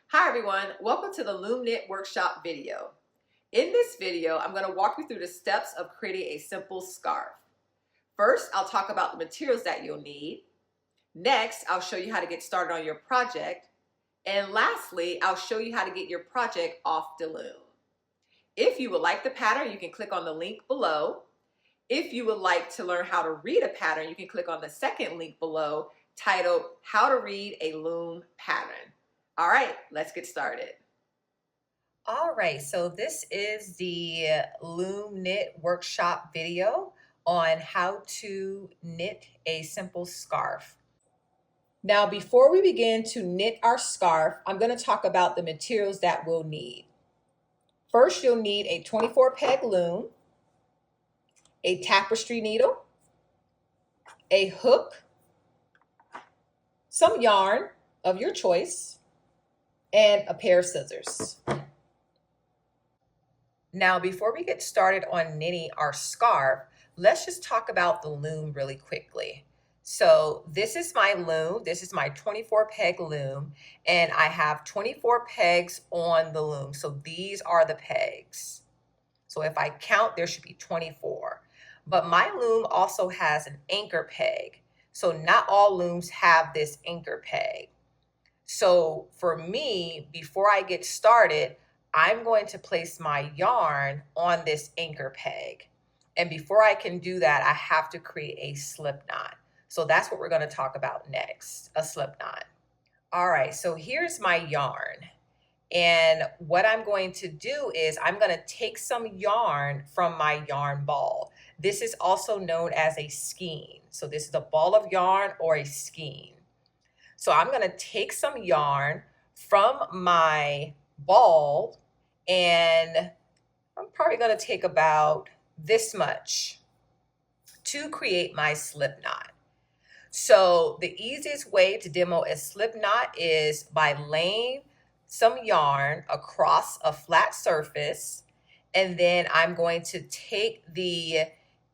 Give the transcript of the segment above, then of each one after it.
Hi everyone, welcome to the Loom Knit Workshop video. In this video, I'm going to walk you through the steps of creating a simple scarf. First, I'll talk about the materials that you'll need. Next, I'll show you how to get started on your project. And lastly, I'll show you how to get your project off the loom. If you would like the pattern, you can click on the link below. If you would like to learn how to read a pattern, you can click on the second link below titled How to Read a Loom Pattern. All right, let's get started. All right, so this is the Loom Knit Workshop video on how to knit a simple scarf. Now, before we begin to knit our scarf, I'm going to talk about the materials that we'll need. First, you'll need a 24 peg loom, a tapestry needle, a hook, some yarn of your choice, and a pair of scissors. Now, before we get started on knitting our scarf, let's just talk about the loom really quickly. So this is my loom. This is my 24 peg loom, and I have 24 pegs on the loom. So these are the pegs. So if I count, there should be 24. But my loom also has an anchor peg. So not all looms have this anchor peg. So for me, before I get started, I'm going to place my yarn on this anchor peg. And before I can do that, I have to create a slip knot. So that's what we're going to talk about next, a slip knot. All right, so here's my yarn. And what I'm going to do is I'm going to take some yarn from my yarn ball. This is also known as a skein. So this is a ball of yarn or a skein. So I'm going to take some yarn from my ball, and I'm probably going to take about this much to create my slip knot. So the easiest way to demo a slip knot is by laying some yarn across a flat surface, and then I'm going to take the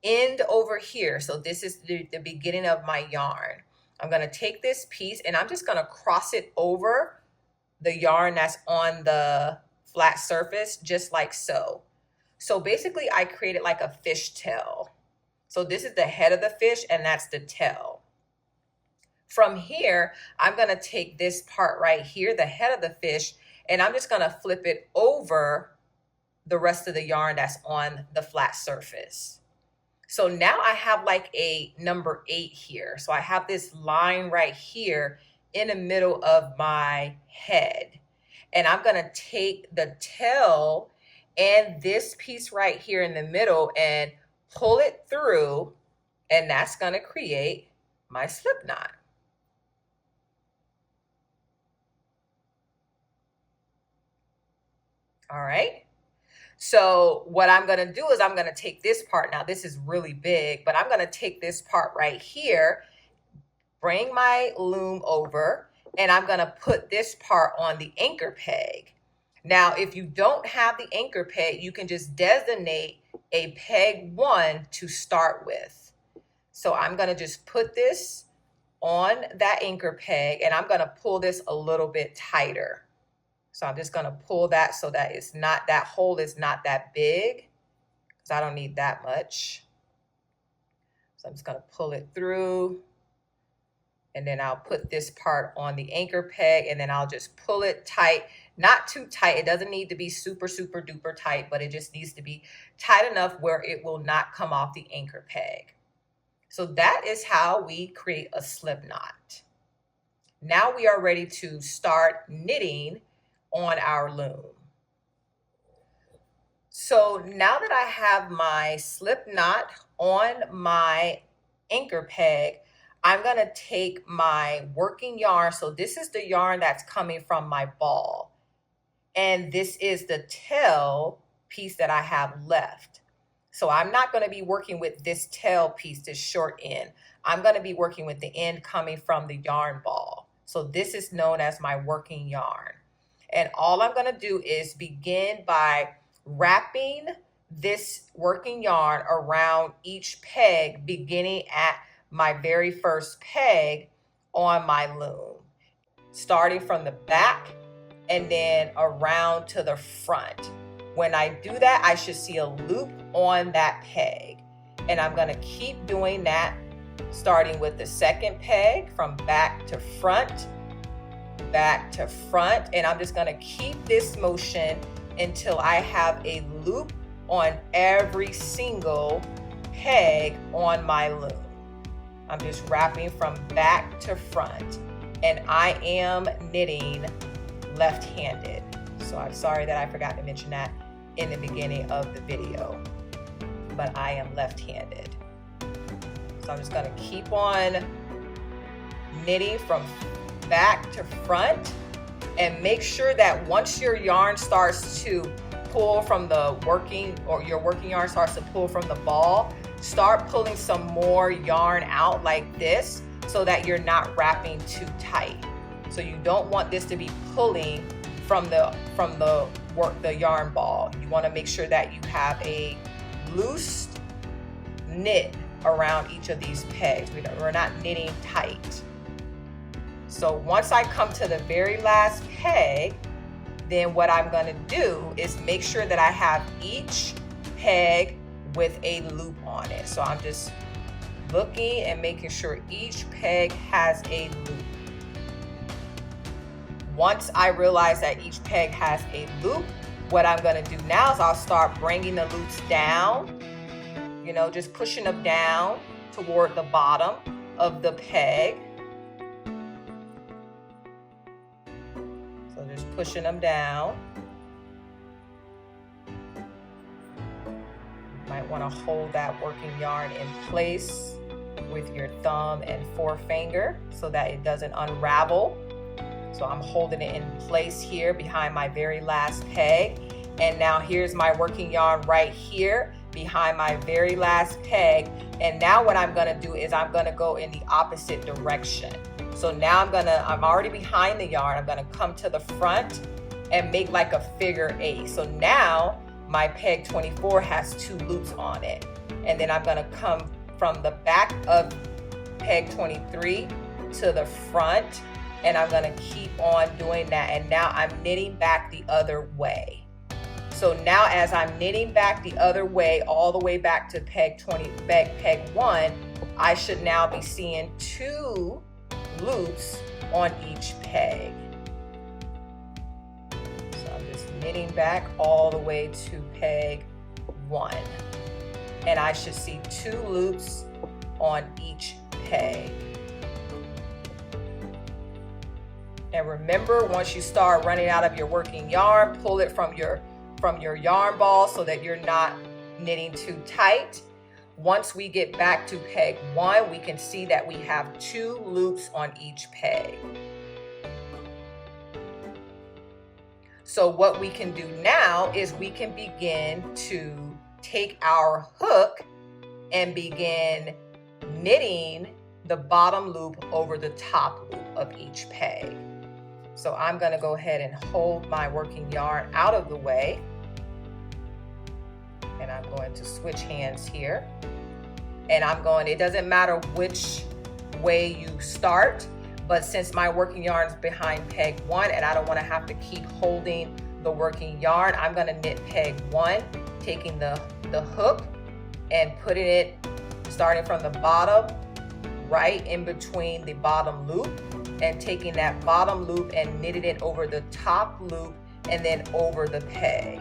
end over here. So this is the beginning of my yarn. I'm going to take this piece and I'm just going to cross it over the yarn that's on the flat surface, just like so. So basically I created like a fish tail. So this is the head of the fish and that's the tail. From here, I'm going to take this part right here, the head of the fish, and I'm just going to flip it over the rest of the yarn that's on the flat surface. So now I have like a number 8 here. So I have this line right here in the middle of my head. And I'm going to take the tail and this piece right here in the middle and pull it through. And that's going to create my slip knot. All right. So what I'm going to do is I'm going to take this part. Now this is really big, but I'm going to take this part right here, bring my loom over, and I'm going to put this part on the anchor peg. Now, if you don't have the anchor peg, you can just designate a peg 1 to start with. So I'm going to just put this on that anchor peg, and I'm going to pull this a little bit tighter. So I'm just going to pull that so that it's not, that hole is not that big, because I don't need that much. So I'm just going to pull it through, and then I'll put this part on the anchor peg, and then I'll just pull it tight, not too tight. It doesn't need to be super, super duper tight, but it just needs to be tight enough where it will not come off the anchor peg. So that is how we create a slip knot. Now we are ready to start knitting on our loom. So now that I have my slip knot on my anchor peg, I'm going to take my working yarn. So this is the yarn that's coming from my ball. And this is the tail piece that I have left. So I'm not going to be working with this tail piece, this short end. I'm going to be working with the end coming from the yarn ball. So this is known as my working yarn. And all I'm going to do is begin by wrapping this working yarn around each peg, beginning at my very first peg on my loom, starting from the back and then around to the front. When I do that, I should see a loop on that peg. And I'm going to keep doing that, starting with the second peg from back to front, and I'm just going to keep this motion until I have a loop on every single peg on my loom. I'm just wrapping from back to front, and I am knitting left-handed. So I'm sorry that I forgot to mention that in the beginning of the video, but I am left-handed. So I'm just going to keep on knitting from back to front, and make sure that once your yarn starts to pull from the working, or your working yarn starts to pull from the ball, start pulling some more yarn out like this so that you're not wrapping too tight. So you don't want this to be pulling from the yarn ball. You want to make sure that you have a loose knit around each of these pegs. We're not knitting tight. So once I come to the very last peg, then what I'm going to do is make sure that I have each peg with a loop on it. So I'm just looking and making sure each peg has a loop. Once I realize that each peg has a loop, what I'm going to do now is I'll start bringing the loops down, just pushing them down toward the bottom of the peg. So just pushing them down. Might want to hold that working yarn in place with your thumb and forefinger so that it doesn't unravel. So I'm holding it in place here behind my very last peg. And now here's my working yarn right here behind my very last peg. And now what I'm going to do is I'm going to go in the opposite direction. So now I'm already behind the yarn. I'm going to come to the front and make like a figure 8. So now my peg 24 has 2 loops on it. And then I'm going to come from the back of peg 23 to the front, and I'm going to keep on doing that. And now I'm knitting back the other way. So now as I'm knitting back the other way, all the way back to peg 1, I should now be seeing 2 loops on each peg. So I'm just knitting back all the way to peg 1. And I should see 2 loops on each peg. And remember, once you start running out of your working yarn, pull it from your yarn ball so that you're not knitting too tight. Once we get back to peg 1, we can see that we have 2 loops on each peg. So what we can do now is we can begin to take our hook and begin knitting the bottom loop over the top loop of each peg. So I'm going to go ahead and hold my working yarn out of the way. And I'm going to switch hands here. And it doesn't matter which way you start, but since my working yarn is behind peg 1 and I don't want to have to keep holding the working yarn, I'm going to knit peg 1, taking the hook and putting it, starting from the bottom, right in between the bottom loop, and taking that bottom loop and knitting it over the top loop and then over the peg.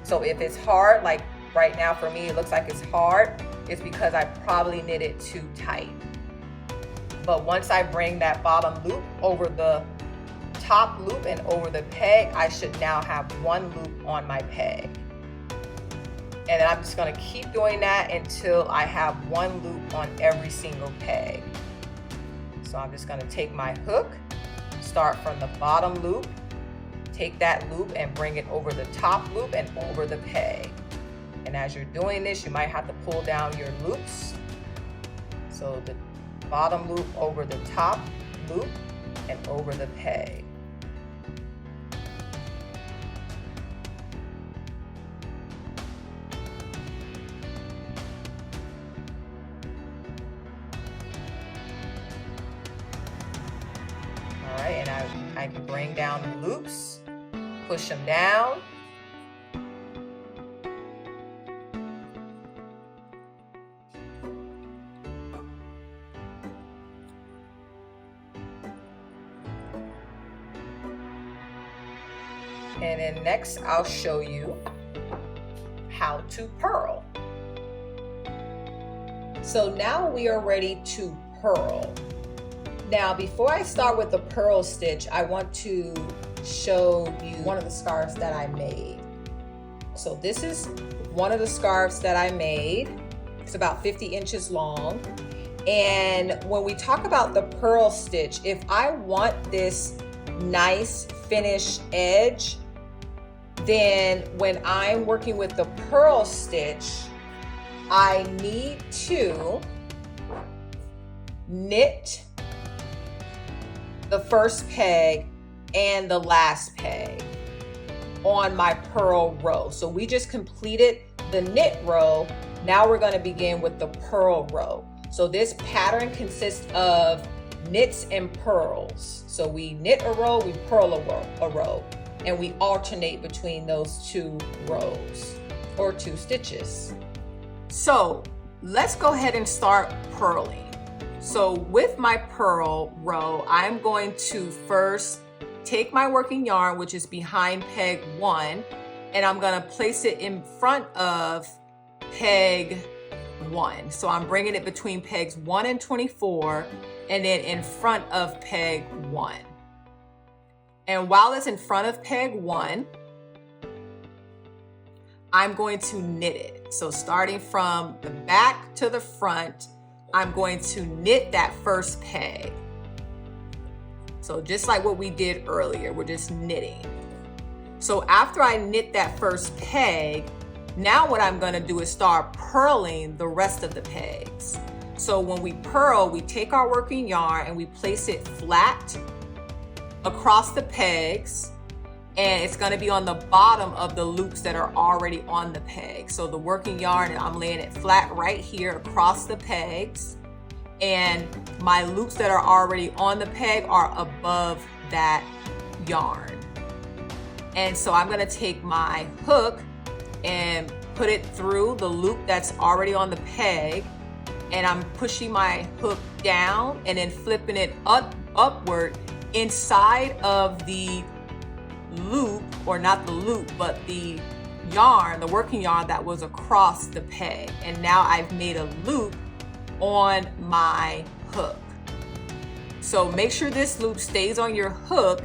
So if it's hard, like right now for me, it looks like it's hard, it's because I probably knit it too tight. But once I bring that bottom loop over the top loop and over the peg, I should now have 1 loop on my peg. And then I'm just going to keep doing that until I have 1 loop on every single peg. So I'm just going to take my hook, start from the bottom loop, take that loop and bring it over the top loop and over the peg. And as you're doing this, you might have to pull down your loops. So the bottom loop over the top loop and over the peg. All right, and I can bring down the loops push them down. And then next I'll show you how to purl. So now we are ready to purl. Now before I start with the purl stitch, I want to show you one of the scarves that I made. So this is one of the scarves that I made. It's about 50 inches long. And when we talk about the purl stitch, if I want this nice finished edge, then when I'm working with the purl stitch, I need to knit the first peg and the last peg on my purl row. So we just completed the knit row. Now we're going to begin with the purl row. So this pattern consists of knits and purls. So we knit a row, we purl a row, and we alternate between those two rows or two stitches. So let's go ahead and start purling. So with my purl row, I'm going to first take my working yarn, which is behind peg 1, and I'm going to place it in front of peg 1. So I'm bringing it between pegs 1 and 24, and then in front of peg 1. And while it's in front of peg 1, I'm going to knit it. So starting from the back to the front, I'm going to knit that first peg. So just like what we did earlier, we're just knitting. So after I knit that first peg, now what I'm going to do is start purling the rest of the pegs. So when we purl, we take our working yarn and we place it flat across the pegs, and it's going to be on the bottom of the loops that are already on the peg. So the working yarn, and I'm laying it flat right here across the pegs, and my loops that are already on the peg are above that yarn. And so I'm going to take my hook and put it through the loop that's already on the peg, and I'm pushing my hook down and then flipping it upward inside of the loop, or not the loop, but the yarn, the working yarn that was across the peg. And now I've made a loop on my hook. So make sure this loop stays on your hook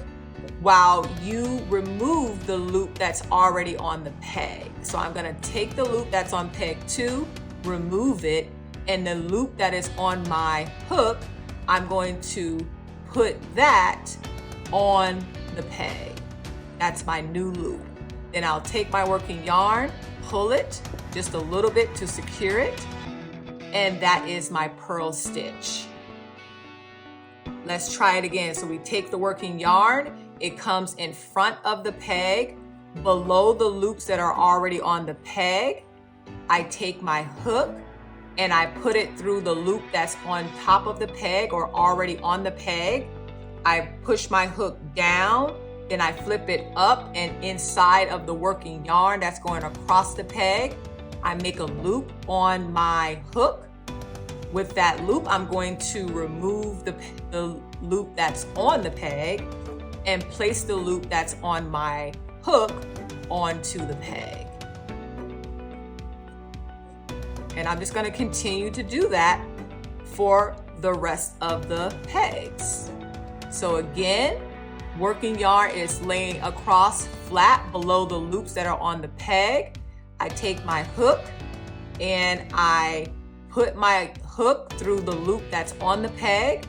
while you remove the loop that's already on the peg. So I'm going to take the loop that's on peg 2, remove it, and the loop that is on my hook, I'm going to put that on the peg. That's my new loop. Then I'll take my working yarn, pull it just a little bit to secure it, and that is my purl stitch. Let's try it again. So we take the working yarn, it comes in front of the peg, below the loops that are already on the peg. I take my hook and I put it through the loop that's on top of the peg or already on the peg. I push my hook down, then I flip it up, and inside of the working yarn that's going across the peg, I make a loop on my hook. With that loop, I'm going to remove the loop that's on the peg and place the loop that's on my hook onto the peg. And I'm just going to continue to do that for the rest of the pegs. So again, working yarn is laying across flat below the loops that are on the peg. I take my hook and I put my hook through the loop that's on the peg,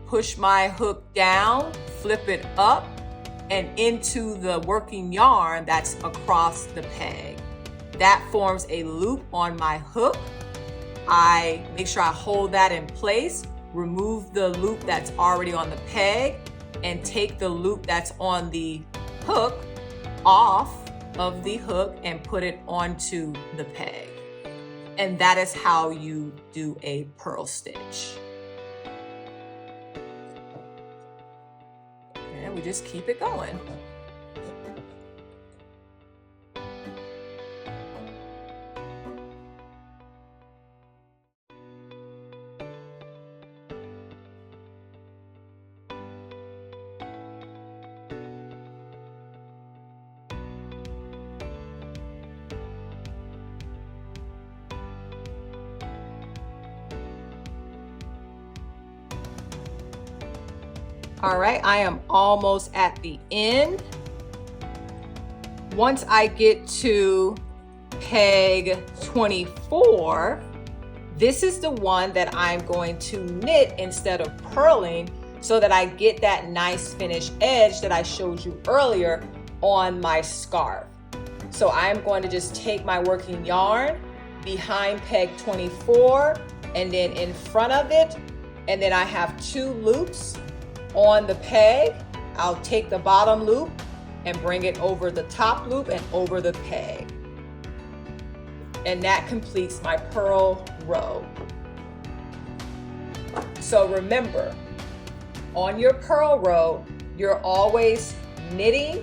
push my hook down, flip it up and into the working yarn that's across the peg. That forms a loop on my hook. I make sure I hold that in place, remove the loop that's already on the peg, and take the loop that's on the hook off of the hook and put it onto the peg. And that is how you do a purl stitch. And we just keep it going. All right, I am almost at the end. Once I get to peg 24, this is the one that I'm going to knit instead of purling so that I get that nice finished edge that I showed you earlier on my scarf. So I'm going to just take my working yarn behind peg 24 and then in front of it, and then I have 2 loops on the peg. I'll take the bottom loop and bring it over the top loop and over the peg. And that completes my purl row. So remember, on your purl row, you're always knitting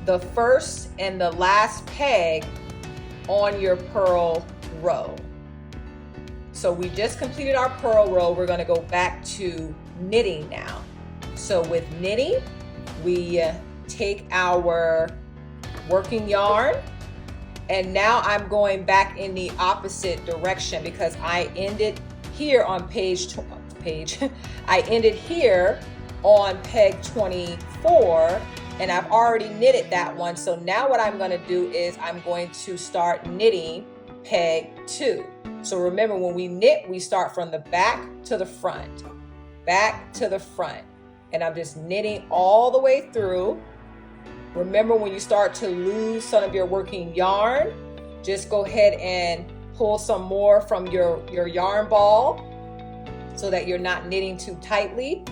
the first and the last peg on your purl row. So we just completed our purl row. We're going to go back to knitting now. So with knitting, we take our working yarn, and now I'm going back in the opposite direction because I ended here on I ended here on peg 24, and I've already knitted that one. So now what I'm going to do is I'm going to start knitting peg 2. So remember, when we knit, we start from the back to the front, back to the front, and I'm just knitting all the way through. Remember, when you start to lose some of your working yarn, just go ahead and pull some more from your yarn ball so that you're not knitting too tightly,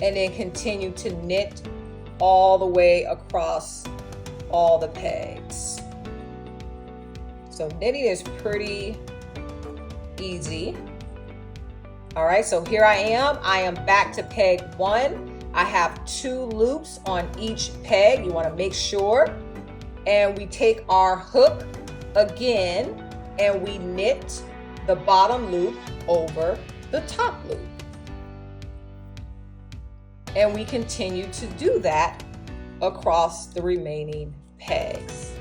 and then continue to knit all the way across all the pegs. So knitting is pretty easy. All right, so here I am back to peg 1. I have 2 loops on each peg. You want to make sure. And we take our hook again and we knit the bottom loop over the top loop. And we continue to do that across the remaining pegs.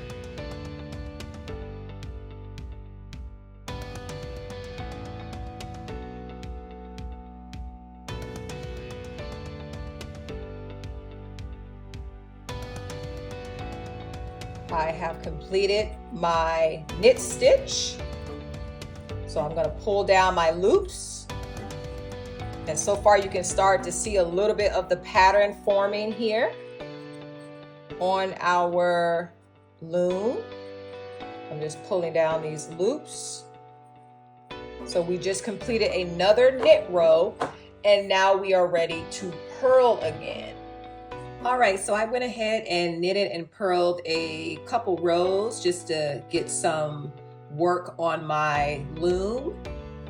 I have completed my knit stitch. So I'm going to pull down my loops. And so far you can start to see a little bit of the pattern forming here on our loom. I'm just pulling down these loops. So we just completed another knit row, and now we are ready to purl again. All right, so I went ahead and knitted and purled a couple rows just to get some work on my loom.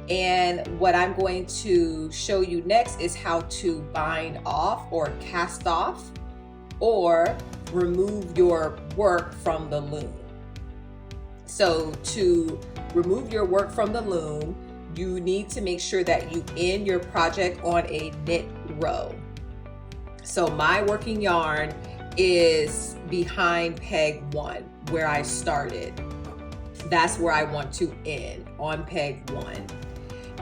And what I'm going to show you next is how to bind off or cast off or remove your work from the loom. So to remove your work from the loom, you need to make sure that you end your project on a knit row. So my working yarn is behind peg 1 where I started. That's where I want to end, on peg 1.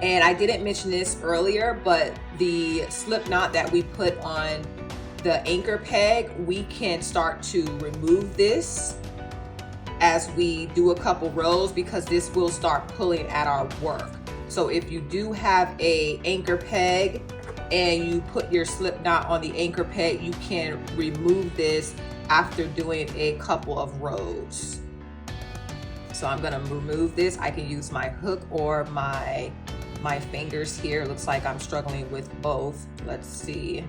And I didn't mention this earlier, but the slip knot that we put on the anchor peg, we can start to remove this as we do a couple rows because this will start pulling at our work. So if you do have a anchor peg and you put your slip knot on the anchor peg, you can remove this after doing a couple of rows. So I'm gonna remove this. I can use my hook or my fingers here. It looks like I'm struggling with both. Let's see.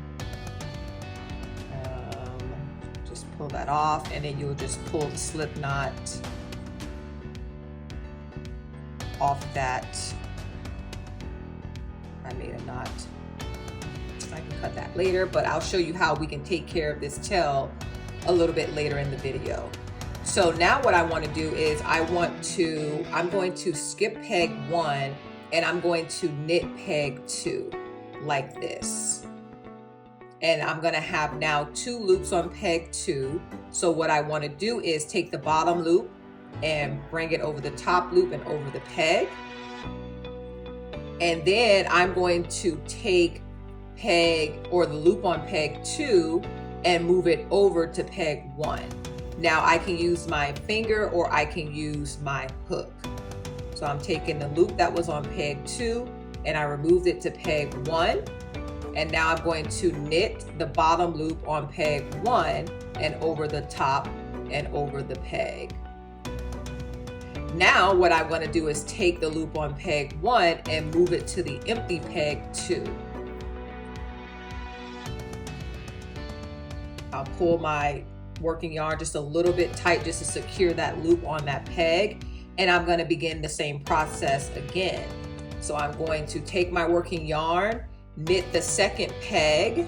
Just pull that off, and then you'll just pull the slip knot off that. I made a knot. I can cut that later, but I'll show you how we can take care of this tail a little bit later in the video. So now what I want to do is I'm going to skip peg 1 and I'm going to knit peg 2 like this. And I'm going to have now 2 loops on peg 2. So what I want to do is take the bottom loop and bring it over the top loop and over the peg. And then I'm going to take peg or the loop on peg 2 and move it over to peg 1. Now I can use my finger or I can use my hook. So I'm taking the loop that was on peg 2 and I removed it to peg 1. And now I'm going to knit the bottom loop on peg 1 and over the top and over the peg. Now what I'm going to do is take the loop on peg 1 and move it to the empty peg 2. I'll pull my working yarn just a little bit tight just to secure that loop on that peg. And I'm going to begin the same process again. So I'm going to take my working yarn, knit the second peg,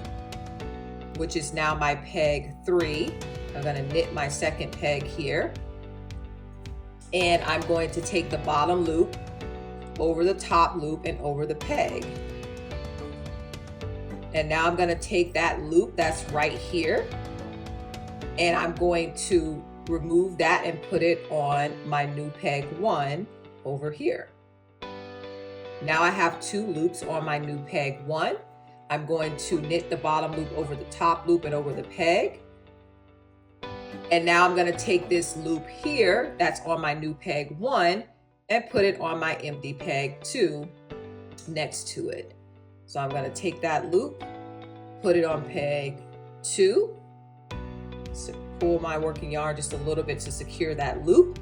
which is now my peg 3. I'm going to knit my second peg here. And I'm going to take the bottom loop over the top loop and over the peg. And now I'm going to take that loop that's right here and I'm going to remove that and put it on my new peg 1 over here. Now I have 2 loops on my new peg 1. I'm going to knit the bottom loop over the top loop and over the peg. And now I'm going to take this loop here that's on my new peg 1 and put it on my empty peg 2 next to it. So I'm going to take that loop, put it on peg 2, so pull my working yarn just a little bit to secure that loop,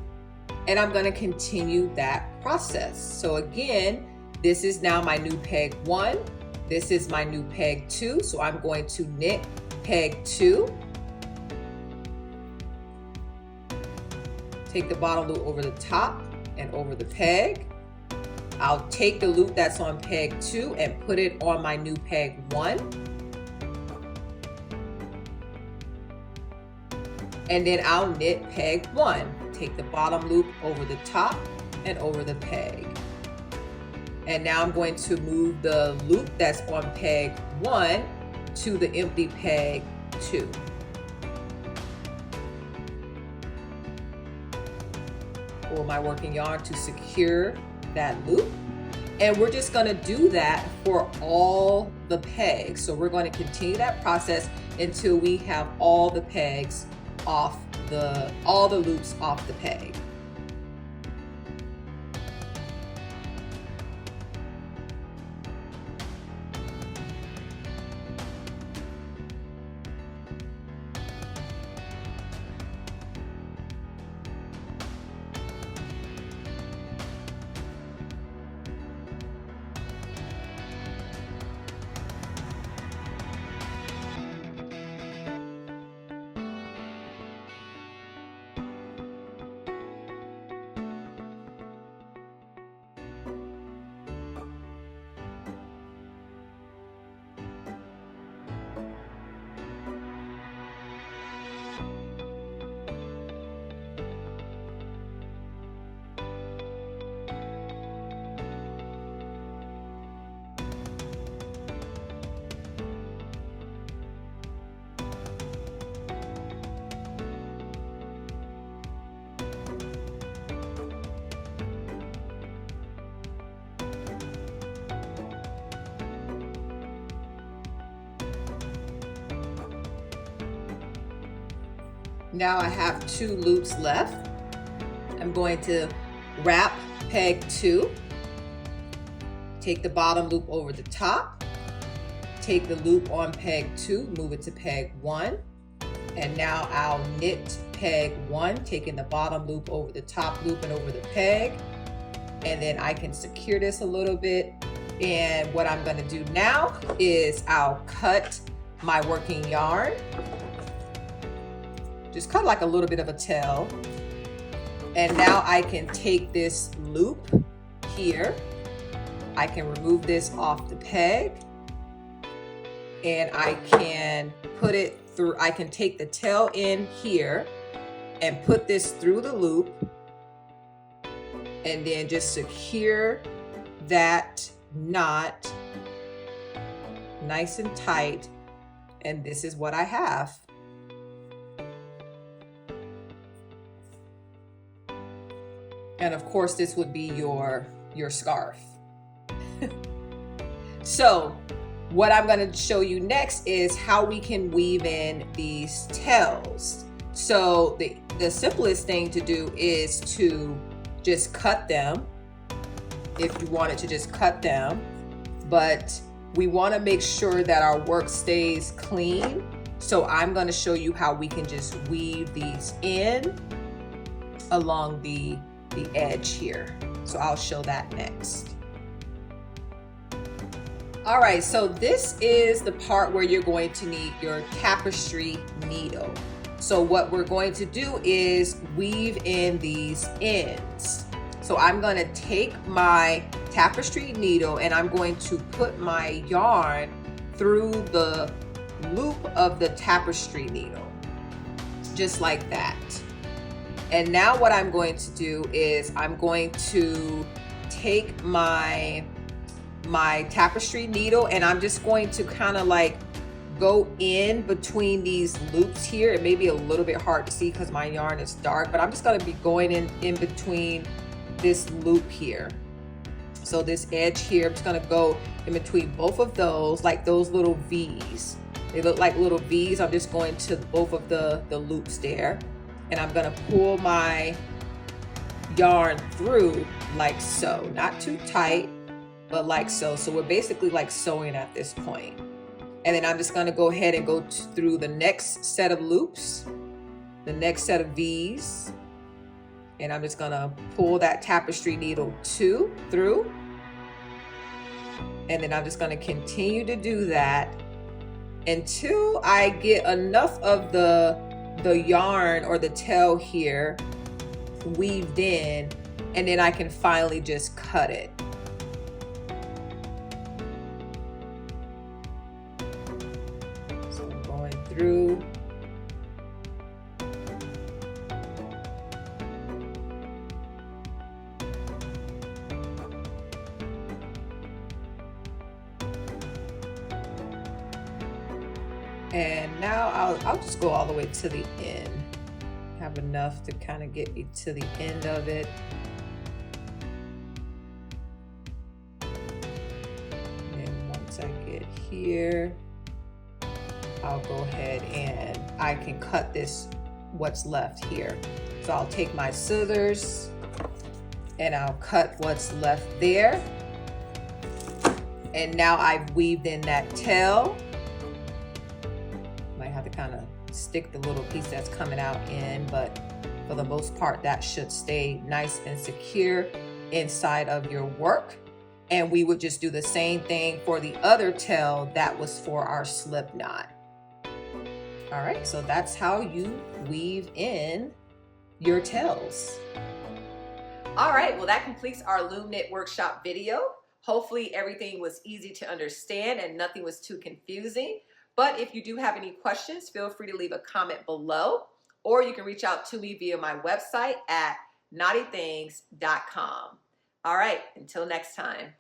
and I'm going to continue that process. So again, this is now my new peg 1, this is my new peg 2, so I'm going to knit peg 2, take the bottom loop over the top and over the peg. I'll take the loop that's on peg 2 and put it on my new peg 1. And then I'll knit peg 1. Take the bottom loop over the top and over the peg. And now I'm going to move the loop that's on peg 1 to the empty peg 2. Pull my working yarn to secure that loop. And we're just going to do that for all the pegs. So we're going to continue that process until we have all the pegs off all the loops off the peg. Now I have 2 loops left. I'm going to wrap peg 2, take the bottom loop over the top, take the loop on peg 2, move it to peg 1, and now I'll knit peg 1, taking the bottom loop over the top loop and over the peg, and then I can secure this a little bit. And what I'm going to do now is I'll cut my working yarn. Just cut like a little bit of a tail. And now I can take this loop here. I can remove this off the peg. And I can put it through, I can take the tail in here and put this through the loop. And then just secure that knot nice and tight. And this is what I have. And of course, this would be your scarf. So what I'm going to show you next is how we can weave in these tails. So the simplest thing to do is to just cut them, if you wanted to just cut them, but we want to make sure that our work stays clean. So I'm going to show you how we can just weave these in along the edge here. So I'll show that next. All right, so this is the part where you're going to need your tapestry needle. So what we're going to do is weave in these ends. So I'm going to take my tapestry needle and I'm going to put my yarn through the loop of the tapestry needle, just like that. And now what I'm going to do is I'm going to take my tapestry needle and I'm just going to kind of like go in between these loops here. It may be a little bit hard to see because my yarn is dark, but I'm just going to be going in between this loop here. So this edge here, I'm just going to go in between both of those, like those little V's. They look like little V's. I'm just going to both of the loops there, and I'm going to pull my yarn through like so, not too tight, but like so. So we're basically like sewing at this point. And then I'm just going to go ahead and go through the next set of loops, the next set of V's. And I'm just going to pull that tapestry needle through. And then I'm just going to continue to do that until I get enough of the yarn or the tail here weaved in, and then I can finally just cut it. So I'm going through. And now I'll just go all the way to the end. Have enough to kind of get me to the end of it. And once I get here, I'll go ahead and I can cut this, what's left here. So I'll take my scissors and I'll cut what's left there. And now I've weaved in that tail. Might have to kind of stick the little piece that's coming out in, but for the most part that should stay nice and secure inside of your work. And we would just do the same thing for the other tail that was for our slip knot. All right, so that's how you weave in your tails. All right, well that completes our Loom Knit workshop video. Hopefully everything was easy to understand and nothing was too confusing. But if you do have any questions, feel free to leave a comment below, or you can reach out to me via my website at knottythings.com. All right, until next time.